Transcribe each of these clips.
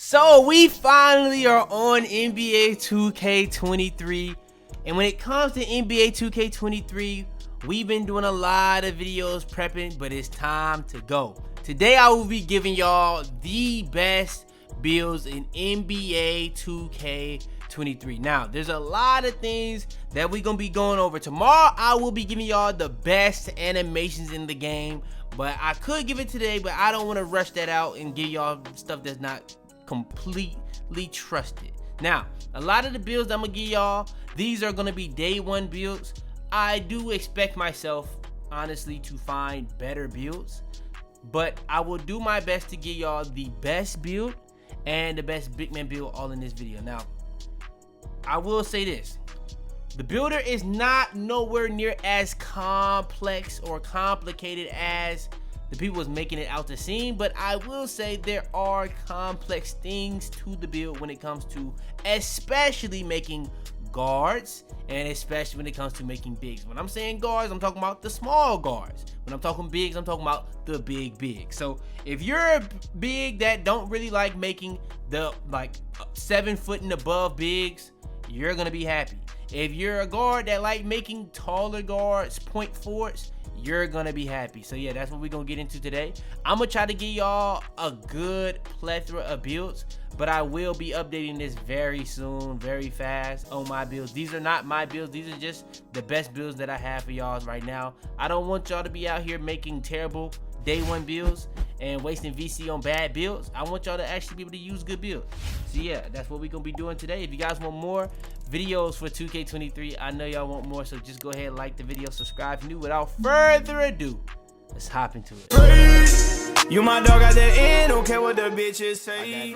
So we finally are on NBA 2K23, and when it comes to NBA 2K23, we've been doing a lot of videos prepping, but it's time to go. Today I will be giving y'all the best builds in NBA 2K23. Now, there's a lot of things that we're gonna be going over. Tomorrow I will be giving y'all the best animations in the game, but I could give it today, but I don't want to rush that out and give y'all stuff that's not completely trusted. Now, a lot of the builds I'm gonna give y'all, these are gonna be day one builds. I do expect myself, honestly, to find better builds, but I will do my best to give y'all the best build and the best big man build all in this video. Now, I will say this. The builder is not nowhere near as complex or complicated as the people was making it out to seem, but I will say there are complex things to the build when it comes to especially making guards, and especially when it comes to making bigs. When I'm saying guards, I'm talking about the small guards. When I'm talking bigs, I'm talking about the big. So if you're a big that don't really like making the 7 foot and above bigs, you're gonna be happy. If you're a guard that like making taller guards, point forwards, you're gonna be happy. So yeah, that's what we're gonna get into today. I'm gonna try to give y'all a good plethora of builds, but I will be updating this very soon, very fast on my builds. These are not my builds, these are just the best builds that I have for y'all right now. I don't want y'all to be out here making terrible day one builds and wasting VC on bad builds. I want y'all to actually be able to use good builds. So yeah, that's what we're gonna be doing today. If you guys want more videos for 2K23, I know y'all want more, so just go ahead and like the video, subscribe if you're new. Without further ado, let's hop into it. You my dog at the end, don't care what the bitches say.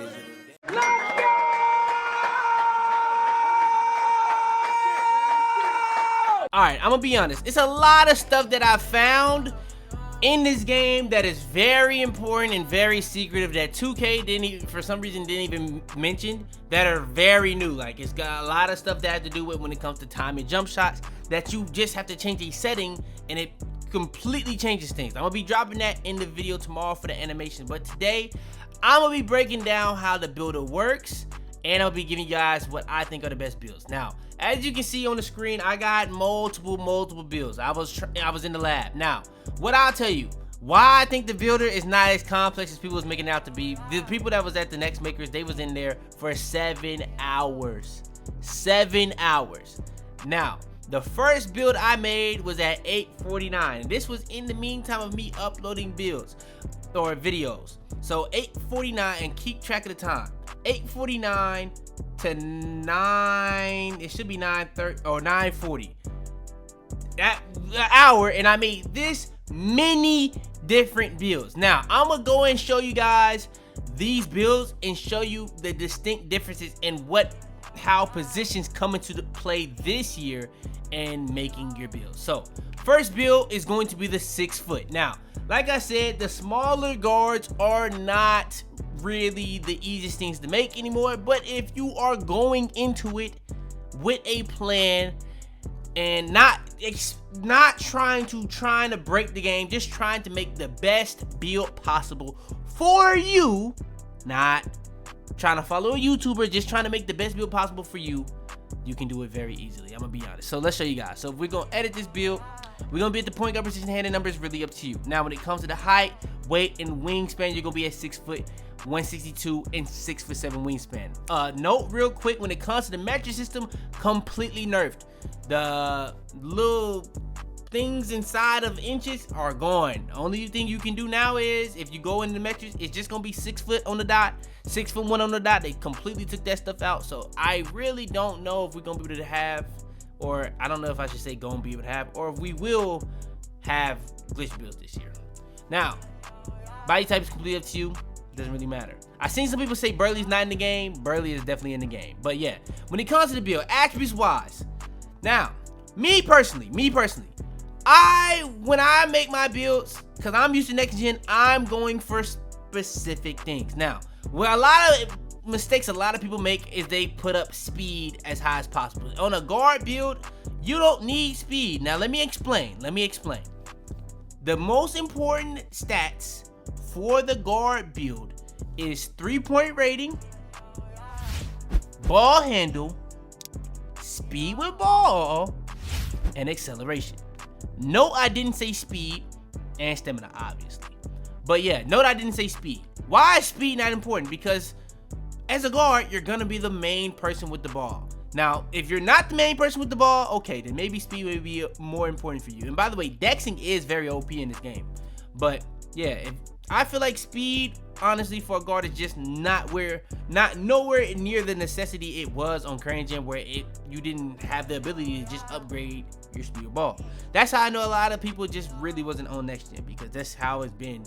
Alright, I'm gonna be honest. It's a lot of stuff that I found in this game that is very important and very secretive that 2K didn't even, for some reason, didn't even mention, that are very new. Like, it's got a lot of stuff that has to do with when it comes to timing jump shots that you just have to change a setting and it completely changes things. I'm gonna be dropping that in the video tomorrow for the animation, but today I'm gonna be breaking down how the builder works, and I'll be giving you guys what I think are the best builds. Now, as you can see on the screen, I got multiple builds. I was in the lab. Now, what I'll tell you, why I think the builder is not as complex as people was making it out to be. The people that was at the Next Makers, they was in there for 7 hours. 7 hours. Now, the first build I made was at 8:49. This was in the meantime of me uploading builds or videos. So 8:49, and keep track of the time. 8:49 to 9, it should be 9:30 or 9:40. That hour, and I made this many different builds. Now, I'm gonna go and show you guys these builds and show you the distinct differences in how positions come into the play this year and making your build. So, first build is going to be the 6 foot. Now, like I said, the smaller guards are not really the easiest things to make anymore, but if you are going into it with a plan and not trying to break the game, just trying to make the best build possible for you, not trying to follow a YouTuber, just trying to make the best build possible for you, you can do it very easily. I'm gonna be honest. So let's show you guys. So if we're gonna edit this build, we're gonna be at the point guard position. Hand and number is really up to you. Now, when it comes to the height, weight, and wingspan, you're gonna be at 6 foot, 162, and 6'7" wingspan. Note real quick, when it comes to the metric system, completely nerfed. The little things inside of inches are gone. The only thing you can do now is, if you go into the metrics, it's just gonna be 6 foot on the dot, 6'1" on the dot. They completely took that stuff out. So I really don't know if we're gonna be able to have, or I don't know if I should say gonna be able to have, or if we will have glitch builds this year. Now, body type is completely up to you. Doesn't really matter. I've seen some people say Burley's not in the game. Burley is definitely in the game. But yeah, when it comes to the build, attributes wise, now, me personally, when I make my builds, because I'm used to next gen, I'm going for specific things. Now, what a lot of mistakes a lot of people make is they put up speed as high as possible. On a guard build, you don't need speed. Now, let me explain. The most important stats for the guard build is 3-point rating ball handle, speed with ball, and acceleration. Note I didn't say speed and stamina, obviously. But yeah, note I didn't say speed. Why is speed not important? Because as a guard, you're gonna be the main person with the ball. Now, if you're not the main person with the ball, okay, then maybe speed would be more important for you. And by the way, dexing is very OP in this game. But yeah, I feel like speed, honestly, for a guard is just nowhere near the necessity it was on current gen, where you didn't have the ability to just upgrade your speed of ball. That's how I know a lot of people just really wasn't on next gen, because that's how it's been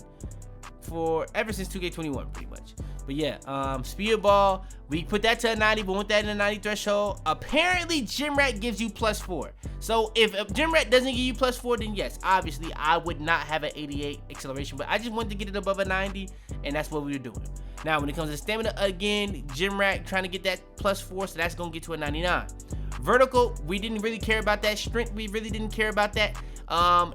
for ever since 2K21 pretty much. But yeah, speed of ball, we put that to a 90, but want that in the 90 threshold. Apparently gym rat gives you +4. So if gym rat doesn't give you +4, then yes, obviously I would not have an 88 acceleration, but I just wanted to get it above a 90, and that's what we were doing. Now when it comes to stamina, again, gym rat trying to get that +4, so that's gonna get to a 99. Vertical, we didn't really care about that. Strength, we really didn't care about that.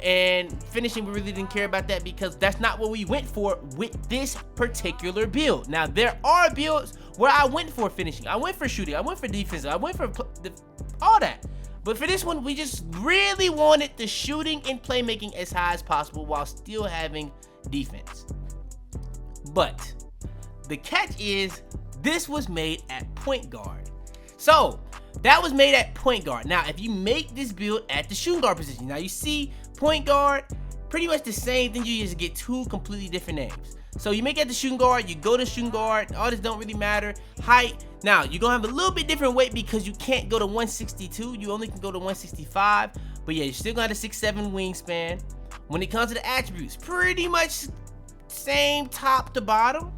And finishing, we really didn't care about that, because that's not what we went for with this particular build. Now there are builds where I went for finishing, I went for shooting, I went for defense, I went for all that. But for this one, we just really wanted the shooting and playmaking as high as possible while still having defense. But the catch is, this was made at point guard. So that was made at point guard. Now, if you make this build at the shooting guard position, now you see point guard, pretty much the same thing, you just get two completely different names. So you make it at the shooting guard, you go to shooting guard, all this don't really matter. Height, now you're gonna have a little bit different weight because you can't go to 162, you only can go to 165. But yeah, you're still gonna have a 6'7" wingspan. When it comes to the attributes, pretty much same top to bottom.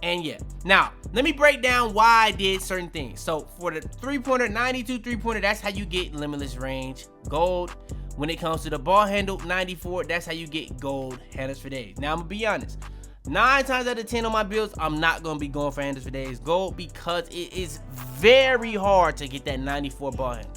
And yeah, now let me break down why I did certain things. So for the 3-pointer, 92 3-pointer, that's how you get limitless range, gold. When it comes to the ball handle, 94, that's how you get gold handles for days. Now I'm gonna be honest, 9 times out of 10 on my builds, I'm not gonna be going for handles for days gold, because it is very hard to get that 94 ball handle.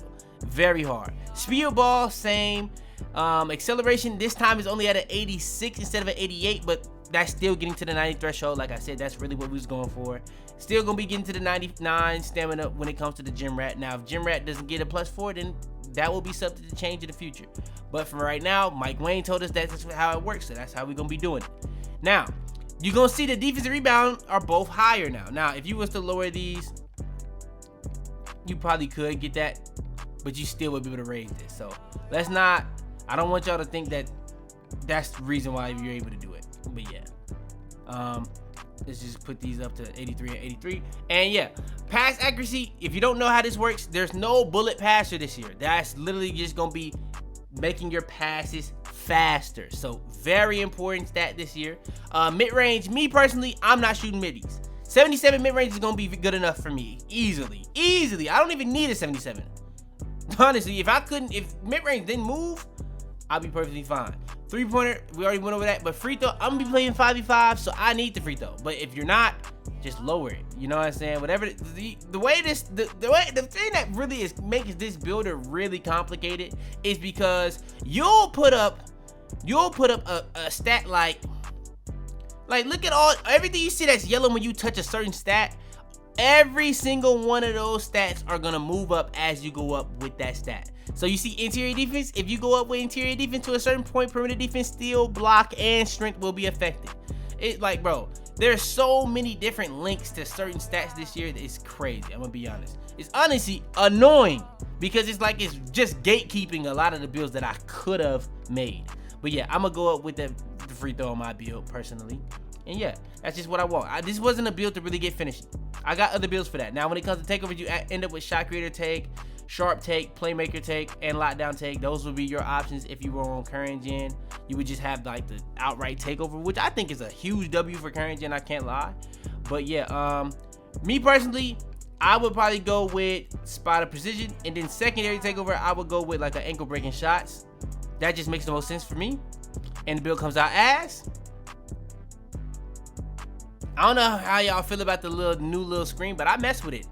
Very hard. Speed of ball, same. Acceleration this time is only at an 86 instead of an 88, but that's still getting to the 90 threshold. Like I said, that's really what we was going for. Still gonna be getting to the 99 stamina when it comes to the gym rat. Now if gym rat doesn't get a +4, then that will be something to change in the future. But for right now, Mike Wayne told us that's how it works, so that's how we're gonna be doing it. Now you're gonna see the defense and rebound are both higher now. Now if you was to lower these, you probably could get that, but you still would be able to raise this. So let's not, I don't want y'all to think that that's the reason why you're able to do it. But yeah, let's just put these up to 83 and 83. And yeah, pass accuracy, if you don't know how this works, there's no bullet passer this year. That's literally just gonna be making your passes faster. So very important stat this year. Mid-range, me personally, I'm not shooting middies. 77 mid-range is gonna be good enough for me, easily. I don't even need a 77. Honestly, if mid-range didn't move, I'll be perfectly fine. 3-pointer, we already went over that, but free throw, I'm gonna be playing 5v5, so I need the free throw. But if you're not, just lower it. You know what I'm saying? Whatever the thing that really makes this builder really complicated is because you'll put up a stat like look at everything you see that's yellow when you touch a certain stat. Every single one of those stats are gonna move up as you go up with that stat. So you see interior defense, if you go up with interior defense to a certain point, perimeter defense, steal, block, and strength will be affected. It's like, bro, there's so many different links to certain stats this year that it's crazy. I'm gonna be honest. It's honestly annoying because it's like it's just gatekeeping a lot of the builds that I could have made. But yeah, I'm gonna go up with the free throw on my build personally. And yeah, that's just what I want. This wasn't a build to really get finishing. I got other builds for that. Now, when it comes to takeovers, you end up with shot creator take, sharp take, playmaker take, and lockdown take. Those would be your options if you were on current gen. You would just have like the outright takeover, which I think is a huge W for current gen, I can't lie. But yeah, me personally, I would probably go with spot of precision, and then secondary takeover, I would go with like an ankle breaking shots. That just makes the most sense for me. And the build comes out as, I don't know how y'all feel about the new little screen, but I mess with it.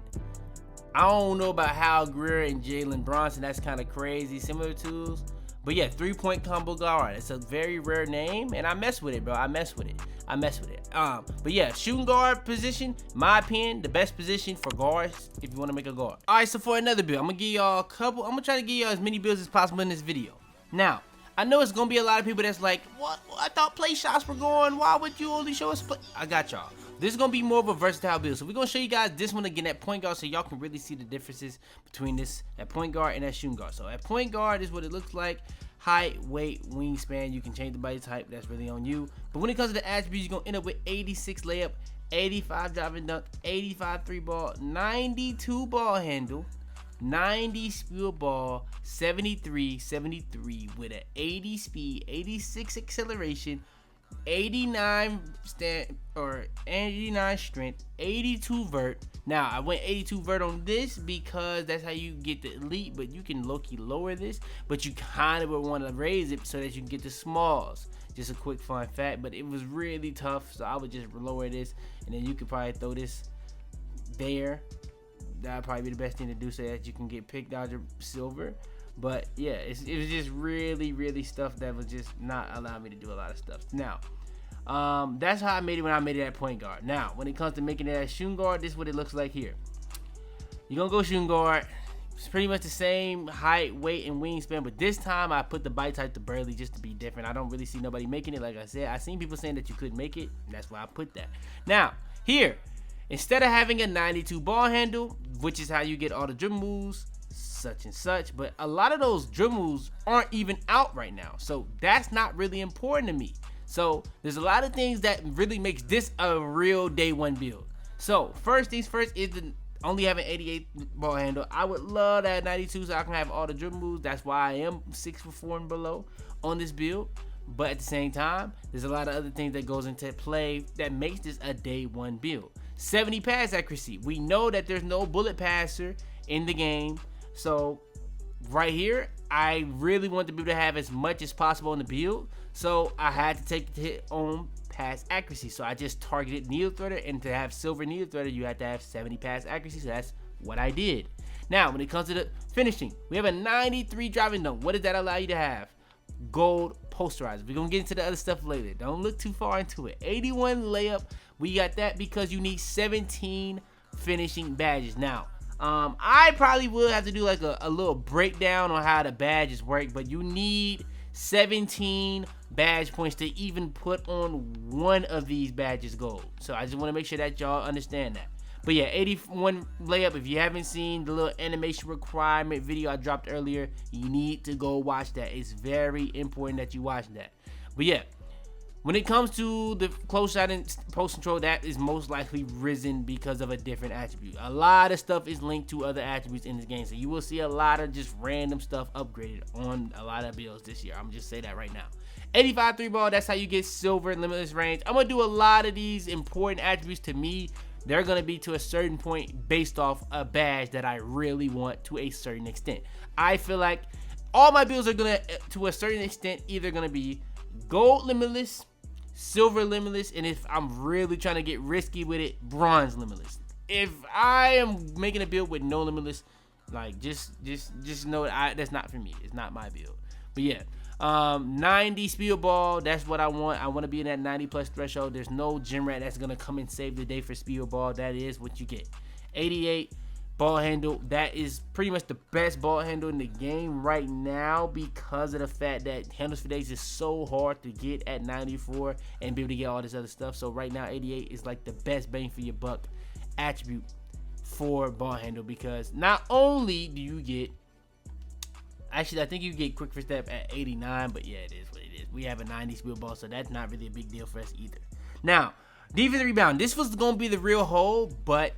I don't know about Hal Greer and Jalen Bronson. That's kind of crazy, similar tools. But yeah, 3-point combo guard. It's a very rare name, and I mess with it, bro. I mess with it. But yeah, shooting guard position, my opinion, the best position for guards if you want to make a guard. All right, so for another build, I'm gonna give y'all a couple. I'm gonna try to give y'all as many builds as possible in this video. Now, I know it's gonna be a lot of people that's like, what? I thought play shots were going. Why would you only show us play? I got y'all. This is gonna be more of a versatile build. So we're gonna show you guys this one again at point guard, so y'all can really see the differences between this at point guard and at shooting guard. So at point guard is what it looks like. Height, weight, wingspan. You can change the body type. That's really on you. But when it comes to the attributes, you're gonna end up with 86 layup, 85 driving dunk, 85 3 ball, 92 ball handle, 90 speed ball, 73 with an 80 speed, 86 acceleration, 89 strength, 82 vert. Now I went 82 vert on this because that's how you get the elite, but you can low-key lower this, but you kind of would want to raise it so that you can get the smalls. Just a quick fun fact, but it was really tough, so I would just lower this, and then you could probably throw this there. That would probably be the best thing to do so that you can get pick dodger silver. But yeah, it was just really stuff that was just not allowing me to do a lot of stuff. Now, that's how I made it when I made it at point guard. Now, when it comes to making it at shooting guard, this is what it looks like here. You're gonna go shooting guard. It's pretty much the same height, weight, and wingspan, but this time I put the bite type to Burley just to be different. I don't really see nobody making it. Like I said, I seen people saying that you couldn't make it, and that's why I put that. Now, here, instead of having a 92 ball handle, which is how you get all the dribble moves, such and such, but a lot of those dribble moves aren't even out right now, so that's not really important to me. So there's a lot of things that really makes this a real day one build. So first things first is the only having 88 ball handle. I would love that 92 so I can have all the dribble moves. That's why I am 6'4" and below on this build. But at the same time, there's a lot of other things that goes into play that makes this a day one build. 70 pass accuracy. We know that there's no bullet passer in the game. So right here, I really want to be able to have as much as possible in the build. So I had to take the hit on pass accuracy. So I just targeted needle threader, and to have silver needle threader, you have to have 70 pass accuracy. So that's what I did. Now, when it comes to the finishing, we have a 93 driving dunk. What does that allow you to have? Gold posterizer. We're going to get into the other stuff later. Don't look too far into it. 81 layup. We got that because you need 17 finishing badges. Now, I probably will have to do like a little breakdown on how the badges work, but you need 17 badge points to even put on one of these badges gold. So I just want to make sure that y'all understand that. But yeah, 81 layup. If you haven't seen the little animation requirement video I dropped earlier, you need to go watch that. It's very important that you watch that. But yeah, when it comes to the close shot and post control, that is most likely risen because of a different attribute. A lot of stuff is linked to other attributes in this game, so you will see a lot of just random stuff upgraded on a lot of builds this year. I'm just say that right now. 85 3 ball, that's how you get silver and limitless range. I'm gonna do a lot of these important attributes. To me, they're gonna be to a certain point based off a badge that I really want to a certain extent. I feel like all my builds are gonna, to a certain extent, either gonna be gold limitless, silver limitless, and if I'm really trying to get risky with it, bronze limitless. If I am making a build with no limitless, like just know that that's not for me. It's not my build. But yeah, 90 speed ball, that's what I want. I want to be in that 90 plus threshold. There's no gym rat that's gonna come and save the day for speed ball. That is what you get. 88 ball handle, that is pretty much the best ball handle in the game right now because of the fact that handles for days is so hard to get at 94 and be able to get all this other stuff. So right now 88 is like the best bang for your buck attribute for ball handle, because not only do you get, actually I think you get quick first step at 89, but yeah, it is what it is. We have a 90 speed ball, so that's not really a big deal for us either. Now, defensive rebound, this was gonna be the real hole, but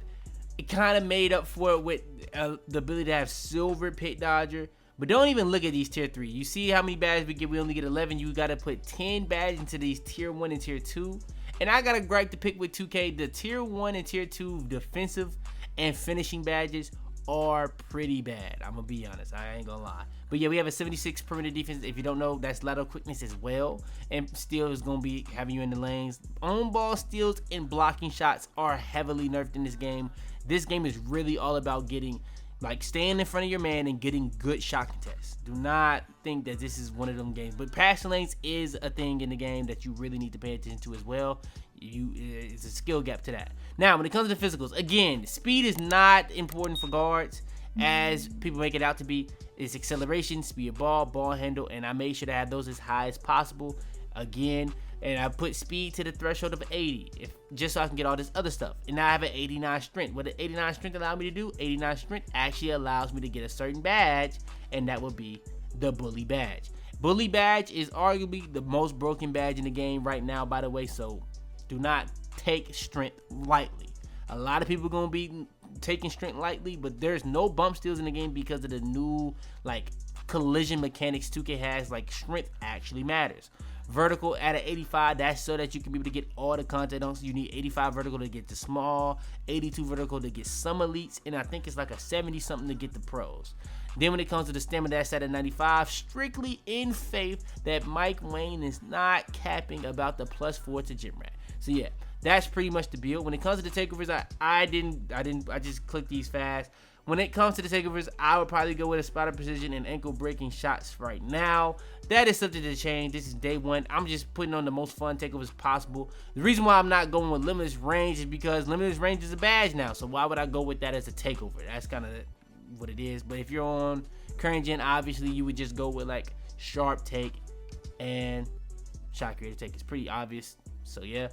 it kind of made up for it with the ability to have silver pick dodger. But don't even look at these tier 3. You see how many badges we get? We only get 11. You got to put 10 badges into these tier 1 and tier 2. And I got to gripe to pick with 2K. The tier 1 and tier 2 defensive and finishing badges are pretty bad. I'm going to be honest. I ain't going to lie. But yeah, we have a 76 perimeter defense. If you don't know, that's lateral quickness as well. And steal is going to be having you in the lanes. On ball steals and blocking shots are heavily nerfed in this game. This game is really all about getting like staying in front of your man and getting good shot contests. Do not think that this is one of them games. But passing lanes is a thing in the game that you really need to pay attention to as well. It's a skill gap to that. Now, when it comes to the physicals, again, speed is not important for guards as people make it out to be. It's acceleration, speed of ball handle, and I made sure to have those as high as possible. Again, and I put speed to the threshold of 80, just so I can get all this other stuff. And now I have an 89 strength. What the 89 strength allow me to do? 89 strength actually allows me to get a certain badge, and that would be the bully badge. Bully badge is arguably the most broken badge in the game right now, by the way, so do not take strength lightly. A lot of people are going to be taking strength lightly, but there's no bump steals in the game because of the new like collision mechanics 2K has. Like, strength actually matters. Vertical at an 85, that's so that you can be able to get all the content on. So you need 85 vertical to get the small, 82 vertical to get some elites, and I think it's like a 70 something to get the pros. Then when it comes to the stamina, that's at a 95, strictly in faith that Mike Wayne is not capping about the +4 to gym rat. So yeah, that's pretty much the build. When it comes to the takeovers, I just clicked these fast. When it comes to the takeovers, I would probably go with a spotter precision and ankle breaking shots right now. That is something to change. This is day one. I'm just putting on the most fun takeovers possible. The reason why I'm not going with limitless range is because limitless range is a badge now. So why would I go with that as a takeover? That's kind of what it is. But if you're on current gen, obviously you would just go with like sharp take and shot creator take. It's pretty obvious. So yeah.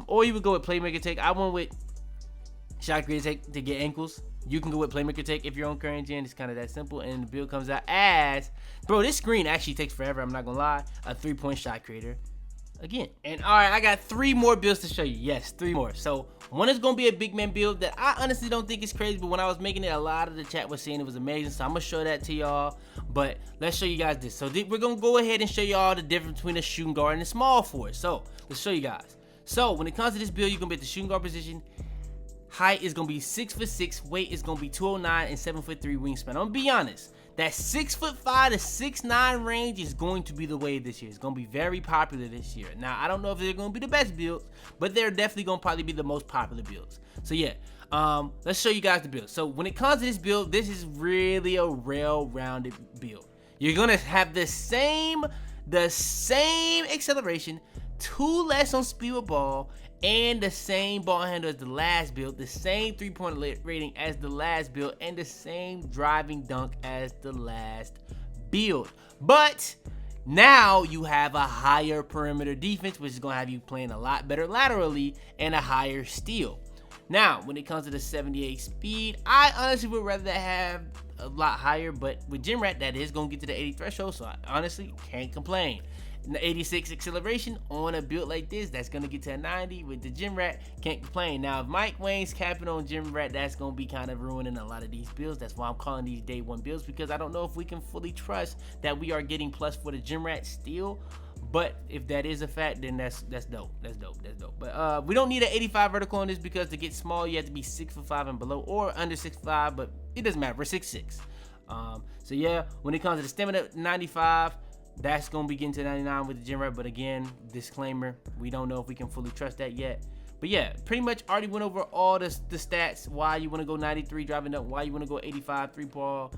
Or you would go with playmaker take. I went with shot creator take to get ankles. You can go with Playmaker take if you're on current gen. It's kind of that simple. And the build comes out as, bro, this screen actually takes forever. I'm not going to lie. A 3-point shot creator again. And all right, I got 3 more builds to show you. Yes, 3 more. So one is going to be a big man build that I honestly don't think is crazy. But when I was making it, a lot of the chat was saying it was amazing. So I'm going to show that to y'all. But let's show you guys this. So we're going to go ahead and show y'all the difference between a shooting guard and a small forward. So let's show you guys. So when it comes to this build, you're going to be at the shooting guard position. Height is going to be 6'6", weight is going to be 209, and 7'3" wingspan. I'm going to be honest, that 6'5" to 6'9" range is going to be the wave this year. It's going to be very popular this year. Now, I don't know if they're going to be the best builds, but they're definitely going to probably be the most popular builds. So yeah, let's show you guys the build. So when it comes to this build, this is really a well-rounded build. You're going to have the same acceleration, 2 less on speed with ball, and the same ball handle as the last build, the same 3-point rating as the last build, and the same driving dunk as the last build. But now you have a higher perimeter defense, which is going to have you playing a lot better laterally, and a higher steal. Now, when it comes to the 78 speed, I honestly would rather have a lot higher, but with Gym Rat, that is going to get to the 80 threshold, so I honestly can't complain. And the 86 acceleration on a build like this, that's going to get to a 90 with the Gym Rat, can't complain. Now, if Mike Wayne's capping on Gym Rat, that's going to be kind of ruining a lot of these builds. That's why I'm calling these day one builds, because I don't know if we can fully trust that we are getting plus for the Gym Rat still. But if that is a fact, then that's dope. That's dope. But we don't need an 85 vertical on this, because to get small, you have to be 6'5" and below, or under 6'5", but it doesn't matter. We're 6'6". So yeah, when it comes to the stamina, 95. That's going to be getting to 99 with the Gym Rat, but again, disclaimer, we don't know if we can fully trust that yet. But yeah, pretty much already went over all the stats, why you want to go 93 driving up, why you want to go 85 3-ball.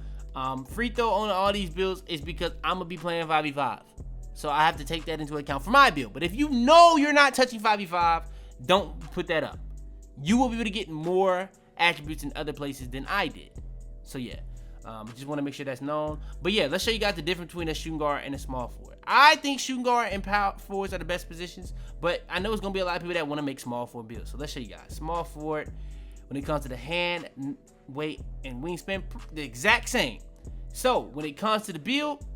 Free throw on all these builds is because I'm going to be playing 5v5. So I have to take that into account for my build. But if you know you're not touching 5v5, don't put that up. You will be able to get more attributes in other places than I did. So yeah. Just want to make sure that's known. But yeah, let's show you guys the difference between a shooting guard and a small forward. I think shooting guard and power forwards are the best positions, but I know it's going to be a lot of people that want to make small forward builds. So let's show you guys. Small forward, when it comes to the hand, weight, and wingspan, the exact same. So when it comes to the build,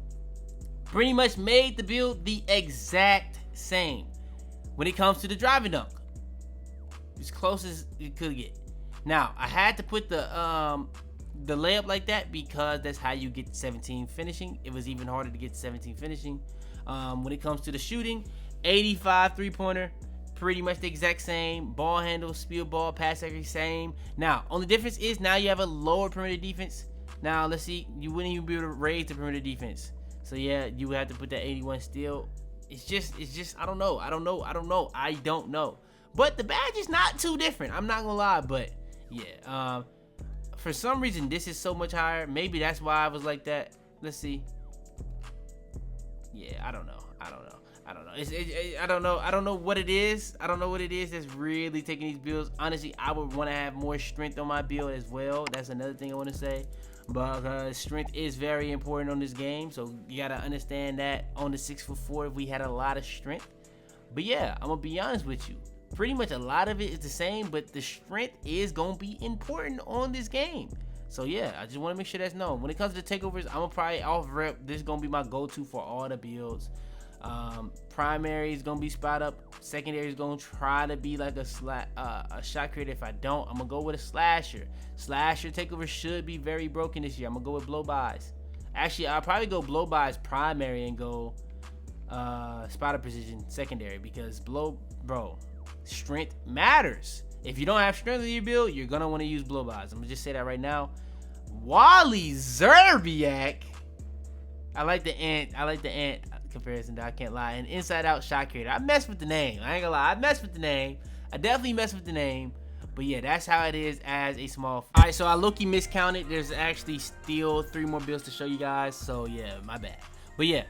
pretty much made the build the exact same. When it comes to the driving dunk, as close as it could get. Now, I had to put the layup like that because that's how you get 17 finishing. It was even harder to get 17 finishing. When it comes to the shooting, 85 3-pointer, pretty much the exact same. Ball handle, speed ball, pass accuracy, same. Now, only difference is now you have a lower perimeter defense. Now, let's see, you wouldn't even be able to raise the perimeter defense. So yeah, you would have to put that 81 still. It's just, I don't know. But the badge is not too different. I'm not gonna lie, but yeah. for some reason, this is so much higher. Maybe that's why I was like that. Let's see. Yeah, I don't know. I don't know. I don't know what it is. I don't know what it is that's really taking these builds. Honestly, I would want to have more strength on my build as well. That's another thing I want to say. But strength is very important on this game, so you gotta understand that on the 6'4", we had a lot of strength. But yeah, I'm gonna be honest with you. Pretty much a lot of it is the same, but the strength is gonna be important on this game. So yeah, I just want to make sure that's known. When it comes to the takeovers, I'm gonna probably off rep. This is gonna be my go-to for all the builds. Primary is gonna be spot up. Secondary is gonna try to be like a shot creator. If I don't, I'm gonna go with a slasher. Slasher takeover should be very broken this year. I'm gonna go with blow-bys. Actually, I'll probably go blow-bys primary and go spotter precision secondary, because strength matters. If you don't have strength in your build, you're gonna want to use blow-bys. I'm gonna just say that right now. Wally Zerbiak. I like the ant comparison, I can't lie. And inside out shot creator. I messed with the name. I ain't gonna lie. I messed with the name. I definitely messed with the name. But yeah, that's how it is as a small. Alright, so I low-key miscounted. There's actually still 3 more builds to show you guys. So yeah, my bad. But yeah,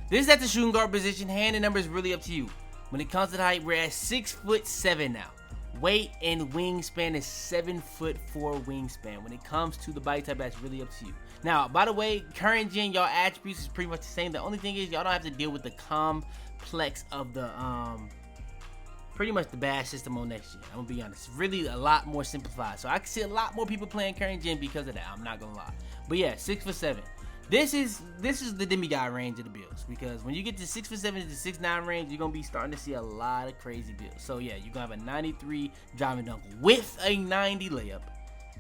this is at the shooting guard position. Hand and number is really up to you. When it comes to the height, we're at 6'7" now. Weight and wingspan is 7'4" wingspan. When it comes to the body type, that's really up to you. Now, by the way, current gen, y'all attributes is pretty much the same. The only thing is y'all don't have to deal with the complex of the pretty much the badge system on next gen. I'm gonna be honest, it's really a lot more simplified. So I can see a lot more people playing current gen because of that. I'm not gonna lie. But yeah, 6'7". This is the demigod range of the builds, because when you get to 6'7" to 6'9" range, you're gonna be starting to see a lot of crazy builds. So yeah, you're gonna have a 93 driving dunk with a 90 layup,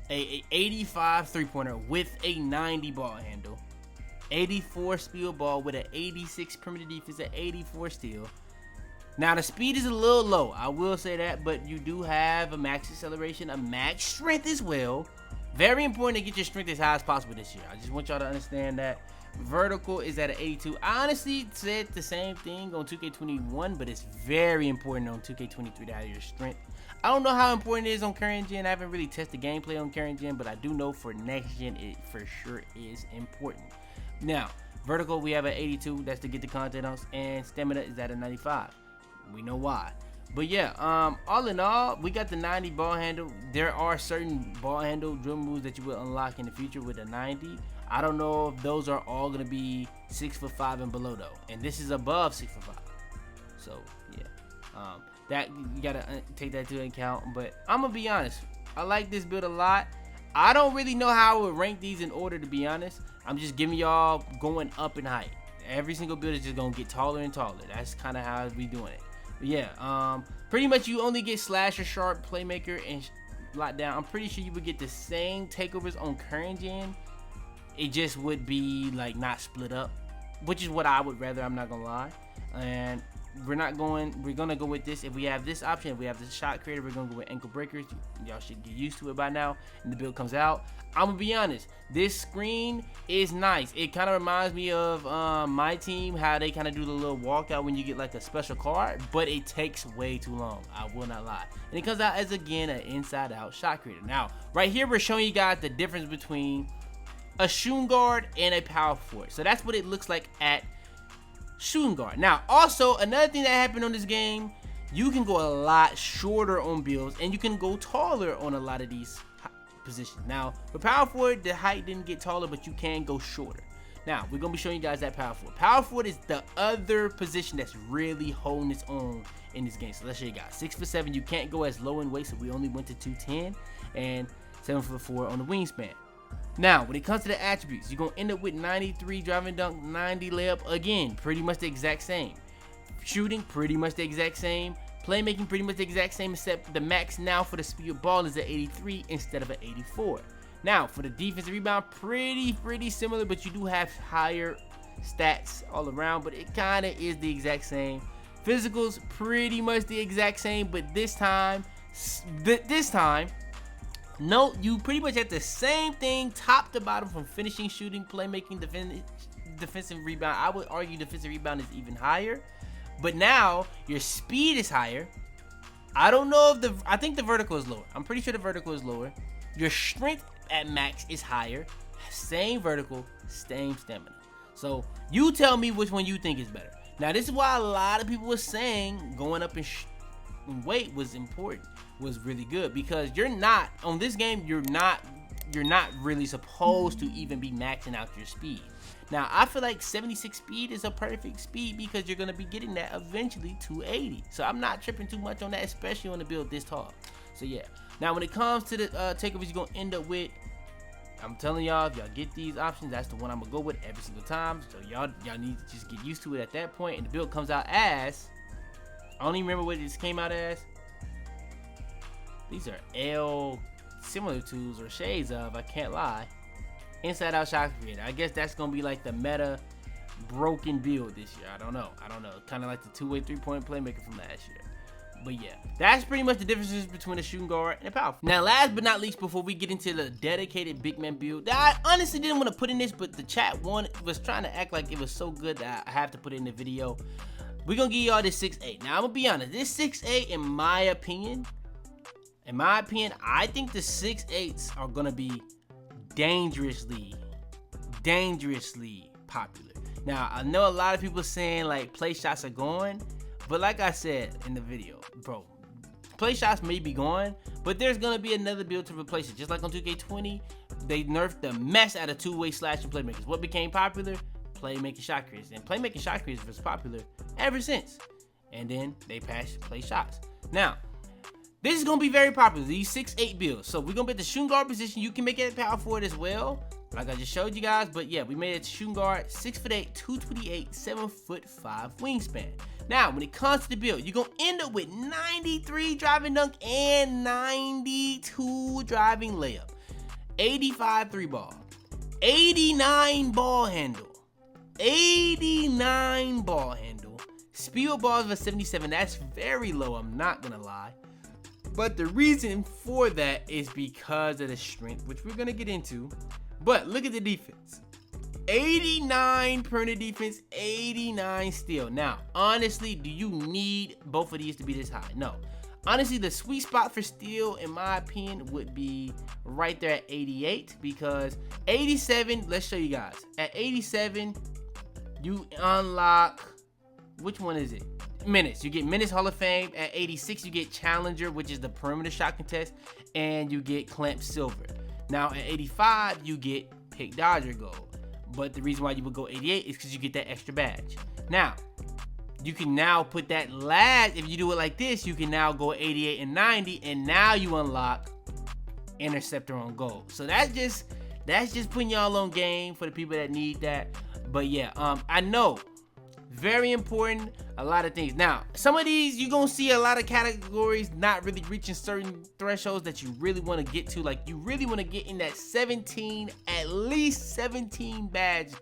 a 85 3-pointer with a 90 ball handle, 84 steal ball with an 86 perimeter defense, an 84 steal. Now the speed is a little low, I will say that, but you do have a max acceleration, a max strength as well. Very important to get your strength as high as possible this year. I just want y'all to understand that. Vertical is at an 82. I honestly said the same thing on 2K21, but it's very important on 2K23 to have your strength. I don't know how important it is on current gen. I haven't really tested gameplay on current gen, but I do know for next gen it for sure is important. Now, vertical, we have an 82. That's to get the content on, and stamina is at a 95. We know why. But yeah, all in all, we got the 90 ball handle. There are certain ball handle drill moves that you will unlock in the future with a 90. I don't know if those are all gonna be 6'5" and below though, and this is above 6'5". So yeah, that you gotta take that into account. But I'm gonna be honest, I like this build a lot. I don't really know how I would rank these in order, to be honest. I'm just giving y'all going up in height. Every single build is just gonna get taller and taller. That's kind of how we doing it. But yeah, pretty much you only get slasher, sharp, playmaker, and lockdown. I'm pretty sure you would get the same takeovers on current gen. It just would be like not split up, which is what I would rather. I'm not gonna lie. And we're gonna go with this. If we have this option, if we have the shot creator, we're gonna go with ankle breakers. Y'all should get used to it by now. And the build comes out, I'm gonna be honest, this screen is nice. It kind of reminds me of my team, how they kind of do the little walkout when you get like a special card, but it takes way too long, I will not lie. And it comes out as, again, an inside out shot creator. Now right here we're showing you guys the difference between a shooting guard and a power forward. So that's what it looks like at shooting guard. Now also, another thing that happened on this game, you can go a lot shorter on builds, and you can go taller on a lot of these positions. Now for power forward, the height didn't get taller, but you can go shorter. Now we're gonna be showing you guys that power forward. Power forward is the other position that's really holding its own in this game. So let's show you guys. 6'7", you can't go as low in weight, so we only went to 210, and 7'4" on the wingspan. Now when it comes to the attributes, you're gonna end up with 93 driving dunk, 90 layup. Again, pretty much the exact same. Shooting, pretty much the exact same. Playmaking, pretty much the exact same, except the max now for the speed of ball is at 83 instead of an 84. Now for the defensive rebound, pretty similar, but you do have higher stats all around, but it kind of is the exact same. Physicals, pretty much the exact same, but this time, no, you pretty much have the same thing top to bottom, from finishing, shooting, playmaking, defensive rebound. I would argue defensive rebound is even higher. But now your speed is higher. I don't know if I think the vertical is lower. I'm pretty sure the vertical is lower. Your strength at max is higher, same vertical, same stamina. So you tell me which one you think is better. Now this is why a lot of people were saying going up in weight was important, was really good, because you're not on this game. You're not really supposed to even be maxing out your speed. Now I feel like 76 speed is a perfect speed because you're gonna be getting that eventually to 80. So I'm not tripping too much on that, especially on the build this tall. So yeah. Now when it comes to the takeovers, you're gonna end up with, I'm telling y'all, if y'all get these options, that's the one I'm gonna go with every single time. So y'all need to just get used to it at that point. And the build comes out as, I don't even remember what this came out as. These are L similar twos or shades of, I can't lie. Inside out shock creator. I guess that's gonna be like the meta broken build this year. I don't know. Kind of like the two-way three-point playmaker from last year. But yeah, that's pretty much the differences between a shooting guard and a power forward. Now, last but not least, before we get into the dedicated big man build, that I honestly didn't want to put in this, but the chat was trying to act like it was so good that I have to put it in the video. We're gonna give y'all this 6'8". Now, I'm gonna be honest, this 6'8", in my opinion, I think the 6'8s are gonna be dangerously popular. Now, I know a lot of people saying like play shots are gone, but like I said in the video, bro, play shots may be gone, but there's gonna be another build to replace it. Just like on 2K20, they nerfed the mess out of two-way slashing playmakers. What became popular? Playmaking shot creators. And playmaking shot creators was popular ever since. And then they patched play shots. Now, this is gonna be very popular, these 6'8" builds. So we're gonna be at the shooting guard position. You can make it a power forward as well, like I just showed you guys. But yeah, we made it to shooting guard, 6'8", 228, 7'5" wingspan. Now, when it comes to the build, you're gonna end up with 93 driving dunk and 92 driving layup, 85 three ball, 89 ball handle, 89 ball handle. Speed of balls of a 77. That's very low, I'm not gonna lie. But the reason for that is because of the strength, which we're gonna get into. But look at the defense. 89 perimeter defense, 89 steal. Now, honestly, do you need both of these to be this high? No. Honestly, the sweet spot for steal, in my opinion, would be right there at 88, because 87, let's show you guys. At 87, you unlock, which one is it? Minutes. You get Minutes Hall of Fame. At 86, you get Challenger, which is the perimeter shot contest, and you get Clamp Silver. Now, at 85, you get Pick Dodger Gold. But the reason why you would go 88 is because you get that extra badge. Now, you can now put that last, if you do it like this, you can now go 88 and 90, and now you unlock Interceptor on gold. So that's just putting y'all on game for the people that need that. But yeah, I know, very important, a lot of things. Now, some of these, you're gonna see a lot of categories not really reaching certain thresholds that you really want to get to. Like, you really want to get in that 17, at least 17 badge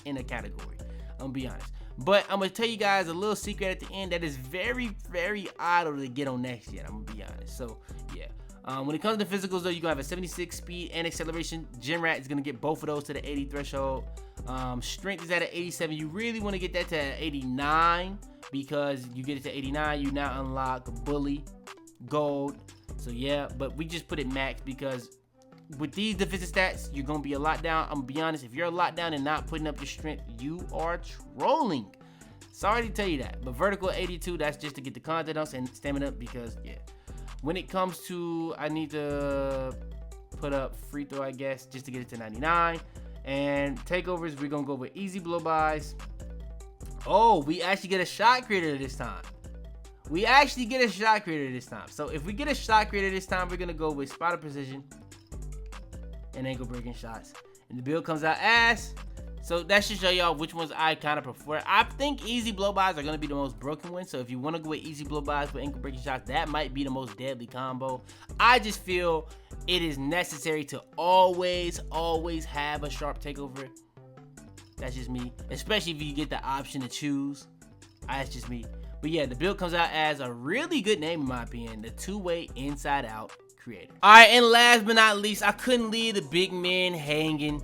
in a category. I'm gonna be honest. But I'm gonna tell you guys a little secret at the end that is very, very idle to get on next year. I'm gonna be honest. So yeah. When it comes to physicals though, you're gonna have a 76 speed and acceleration. Gen Rat is gonna get both of those to the 80 threshold. Strength is at an 87. You really want to get that to 89, because you get it to 89, you now unlock Bully Gold. So yeah, but we just put it max because with these defensive stats, you're gonna be a lot down. I'm gonna be honest, if you're a lot down and not putting up your strength, you are trolling. Sorry to tell you that. But vertical 82, that's just to get the content up and stamina up, because yeah. When it comes to, I need to put up free throw, I guess, just to get it to 99. And takeovers, we're gonna go with easy blow-bys. Oh, we actually get a shot creator this time. So if we get a shot creator this time, we're gonna go with spotter precision and ankle breaking shots. And the build comes out as, so that should show y'all which ones I kind of prefer. I think easy blow-bys are gonna be the most broken one. So if you want to go with easy blow-bys with ankle breaking shots, that might be the most deadly combo. I just feel it is necessary to always have a sharp takeover. That's just me. Especially if you get the option to choose. That's just me. But yeah, the build comes out as a really good name in my opinion. The two-way inside-out creator. All right, and last but not least, I couldn't leave the big men hanging.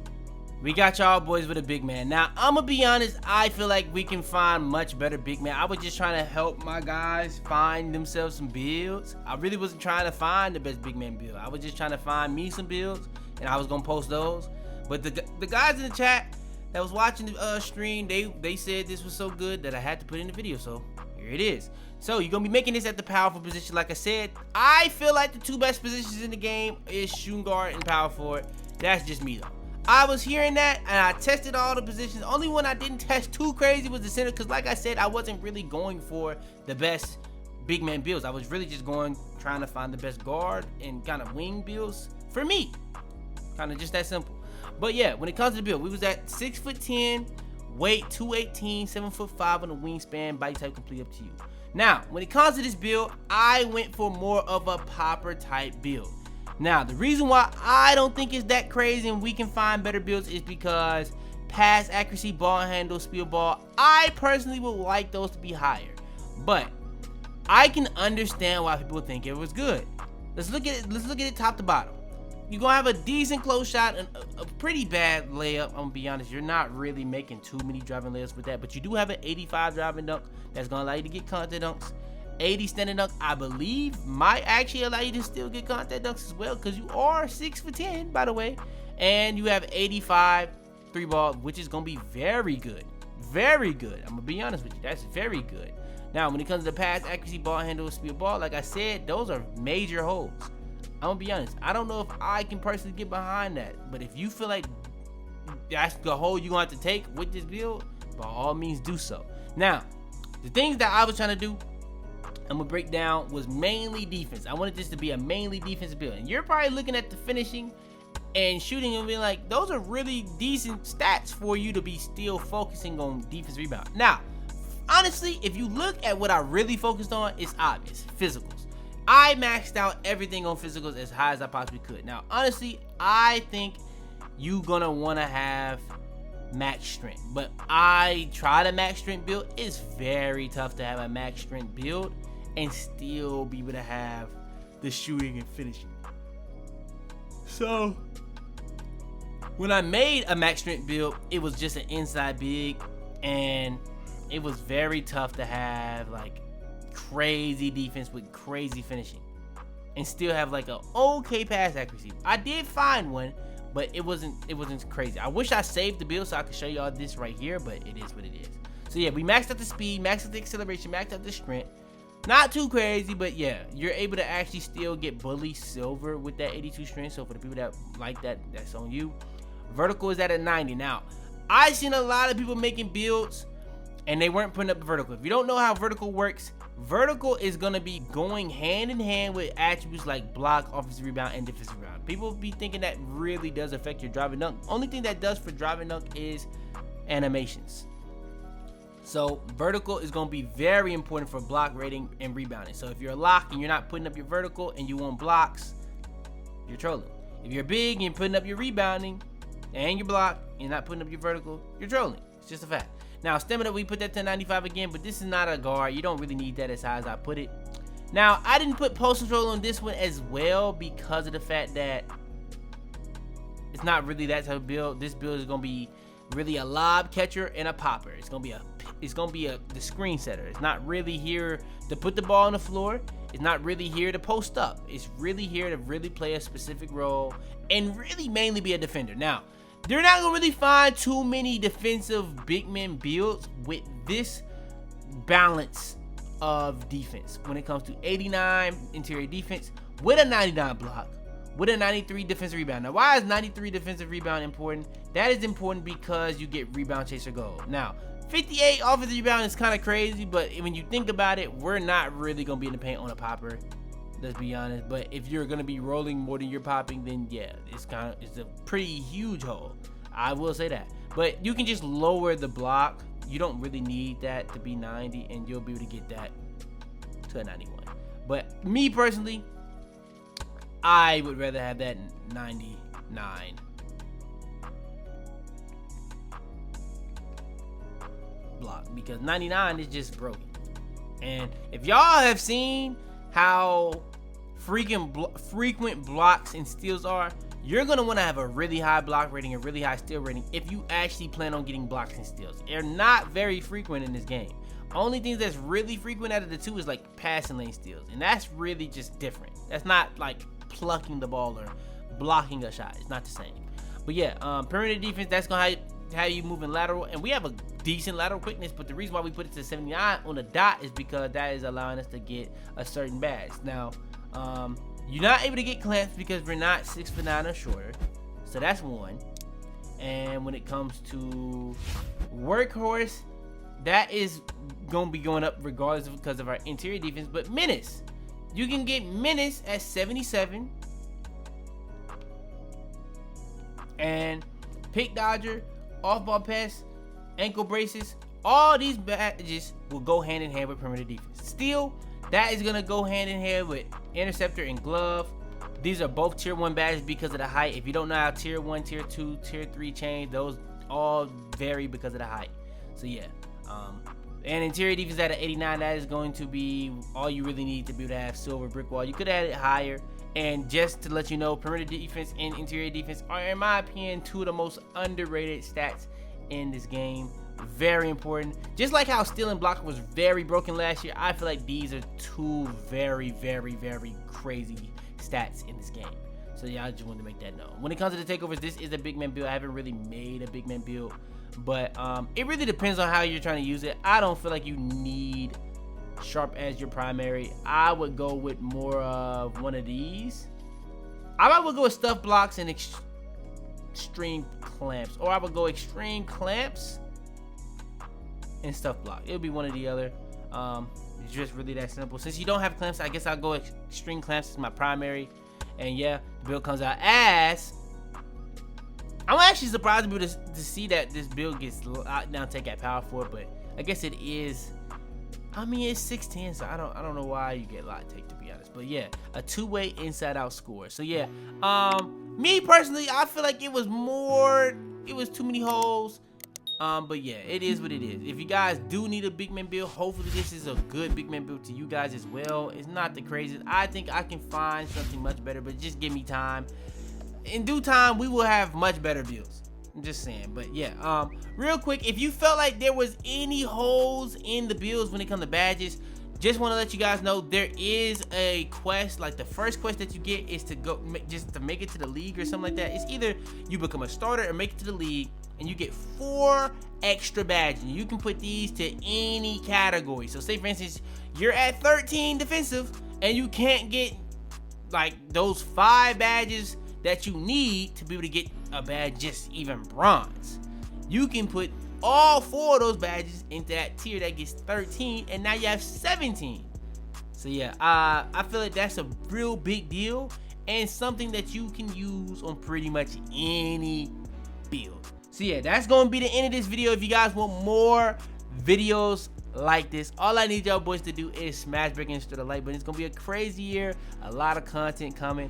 we got y'all boys with a big man. Now, I'm gonna be honest, I feel like we can find much better big man. I was just trying to help my guys find themselves some builds. I really wasn't trying to find the best big man build. I was just trying to find me some builds, and I was gonna post those. But the guys in the chat that was watching the stream, they said this was so good that I had to put in the video, so here it is. So you're gonna be making this at the powerful position. Like I said, I feel like the two best positions in the game is shooting guard and power forward. That's just me though. I was hearing that and I tested all the positions. Only one I didn't test too crazy was the center, because like I said, I wasn't really going for the best big man builds. I was really just trying to find the best guard and kind of wing builds for me. Kind of just that simple. But yeah, when it comes to the build, we was at 6'10", weight 218, 7'5" on the wingspan, body type complete, up to you. Now, when it comes to this build, I went for more of a popper type build. Now, the reason why I don't think it's that crazy and we can find better builds is because pass accuracy, ball handle, speed ball, I personally would like those to be higher. But I can understand why people think it was good. Let's look at it top to bottom. You're gonna have a decent close shot and a pretty bad layup. I'm gonna be honest, you're not really making too many driving layups with that, but you do have an 85 driving dunk that's gonna allow you to get contact dunks. 80 standing dunk, I believe, might actually allow you to still get contact dunks as well, because you are 6'10", by the way. And you have 85 three ball, which is gonna be very good. Very good. I'm gonna be honest with you, that's very good. Now, when it comes to pass accuracy, ball handle, speed ball, like I said, those are major holes. I'm gonna be honest, I don't know if I can personally get behind that, but if you feel like that's the hole you're gonna have to take with this build, by all means do so. Now, the things that I was trying to do, I'm gonna break down, was mainly defense. I wanted this to be a mainly defense build. And you're probably looking at the finishing and shooting and being like, those are really decent stats for you to be still focusing on defense rebound. Now, honestly, if you look at what I really focused on, it's obvious, physicals. I maxed out everything on physicals as high as I possibly could. Now, honestly, I think you're gonna wanna have max strength, but I tried a max strength build. It's very tough to have a max strength build and still be able to have the shooting and finishing. So when I made a max strength build, it was just an inside big, and it was very tough to have like crazy defense with crazy finishing and still have like a okay pass accuracy. I did find one, but it wasn't crazy. I wish I saved the build so I could show y'all this right here, but it is what it is. So yeah, we maxed out the speed, maxed out the acceleration, maxed out the strength. Not too crazy, but yeah, you're able to actually still get bully silver with that 82 strength. So for the people that like that, that's on you. Vertical is at a 90. Now, I've seen a lot of people making builds and they weren't putting up vertical. If you don't know how vertical works, vertical is going to be going hand in hand with attributes like block, offensive rebound, and defensive rebound. People be thinking that really does affect your driving dunk. Only thing that does for driving dunk is animations. So vertical is going to be very important for block rating and rebounding. So if you're a lock and you're not putting up your vertical and you want blocks, you're trolling. If you're big and you're putting up your rebounding and your block and you're not putting up your vertical, you're trolling. It's just a fact. Now stamina, we put that to 95 again, but this is not a guard. You don't really need that as high as I put it. Now, I didn't put post control on this one as well because of the fact that it's not really that type of build. This build is going to be really a lob catcher and a popper. It's gonna be the screen setter. It's not really here to put the ball on the floor. It's not really here to post up. It's really here to really play a specific role and really mainly be a defender. Now, they're not gonna really find too many defensive big men builds with this balance of defense when it comes to 89 interior defense with a 99 block, with a 93 defensive rebound. Now, why is 93 defensive rebound important? That is important because you get rebound chaser goal. Now, 58 offensive rebound is kind of crazy, but when you think about it, we're not really going to be in the paint on a popper. Let's be honest. But if you're going to be rolling more than you're popping, then yeah, it's a pretty huge hole. I will say that. But you can just lower the block. You don't really need that to be 90, and you'll be able to get that to a 91. But me personally, I would rather have that 99 block because 99 is just broken. And if y'all have seen how frequent blocks and steals are, you're gonna want to have a really high block rating and really high steal rating if you actually plan on getting blocks and steals. They're not very frequent in this game. Only things that's really frequent out of the two is like passing lane steals, and that's really just different. That's not like plucking the ball or blocking a shot. It's not the same. But yeah, perimeter defense, that's gonna have you moving lateral, and we have a decent lateral quickness, but the reason why we put it to 79 on the dot is because that is allowing us to get a certain badge. Now, you're not able to get clamps because we're not 6'9" or shorter, so that's one. And when it comes to workhorse, that is gonna be going up regardless of because of our interior defense. But menace, you can get menace at 77, and pick dodger, off ball pass, ankle braces, all these badges will go hand in hand with perimeter defense. Steal, that is gonna go hand in hand with interceptor and glove. These are both tier 1 badges because of the height. If you don't know how tier 1, tier 2, tier 3 change, those all vary because of the height. So yeah, and interior defense at an 89, that is going to be all you really need to be able to have silver brick wall. You could add it higher. And just to let you know, perimeter defense and interior defense are, in my opinion, two of the most underrated stats in this game. Very important. Just like how steal and block was very broken last year, I feel like these are two very, very, very crazy stats in this game. So yeah, I just wanted to make that known. When it comes to the takeovers, this is a big man build. I haven't really made a big man build, but it really depends on how you're trying to use it. I don't feel like you need sharp as your primary. I would go with more of one of these. I would go with stuff blocks and extreme clamps, or I would go extreme clamps and stuff block. It would be one or the other. It's just really that simple. Since you don't have clamps, I guess I'll go extreme clamps as my primary. And yeah, the build comes out as, I'm actually surprised to see that this build gets now take at power 4, but I guess it is. I mean, it's 6'10", so I don't know why you get lot take, to be honest. But yeah, a two-way inside-out score. So yeah, me personally, I feel like it was too many holes. But yeah, it is what it is. If you guys do need a big man build, hopefully this is a good big man build to you guys as well. It's not the craziest. I think I can find something much better, but just give me time. In due time, we will have much better builds. I'm just saying. But yeah, real quick, if you felt like there was any holes in the builds when it comes to badges, just want to let you guys know there is a quest. Like the first quest that you get is to go just to make it to the league or something like that. It's either you become a starter or make it to the league, and you get 4 extra badges. You can put these to any category. So say for instance, you're at 13 defensive and you can't get like those 5 badges that you need to be able to get a badge just even bronze. You can put all 4 of those badges into that tier that gets 13, and now you have 17. So yeah, I feel like that's a real big deal and something that you can use on pretty much any build. So yeah, that's gonna be the end of this video. If you guys want more videos like this, all I need y'all boys to do is smash break and the like button. It's gonna be a crazy year, a lot of content coming.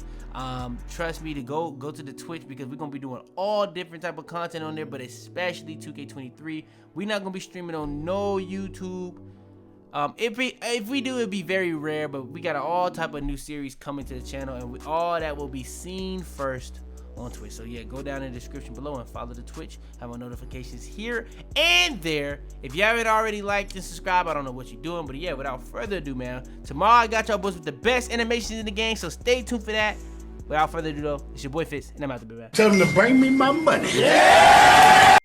Trust me to go to the Twitch, because we're gonna be doing all different type of content on there, but especially 2K23. We're not gonna be streaming on no YouTube. If we do, it'd be very rare, but we got all type of new series coming to the channel, and all that will be seen first on Twitch. So yeah, go down in the description below and follow the Twitch. Have our notifications here and there. If you haven't already liked and subscribed, I don't know what you're doing, but yeah, without further ado, man, tomorrow I got y'all boys with the best animations in the game, so stay tuned for that. Without further ado though, it's your boy Fitz, and I'm out the bit. Tell them to bring me my money. Yeah!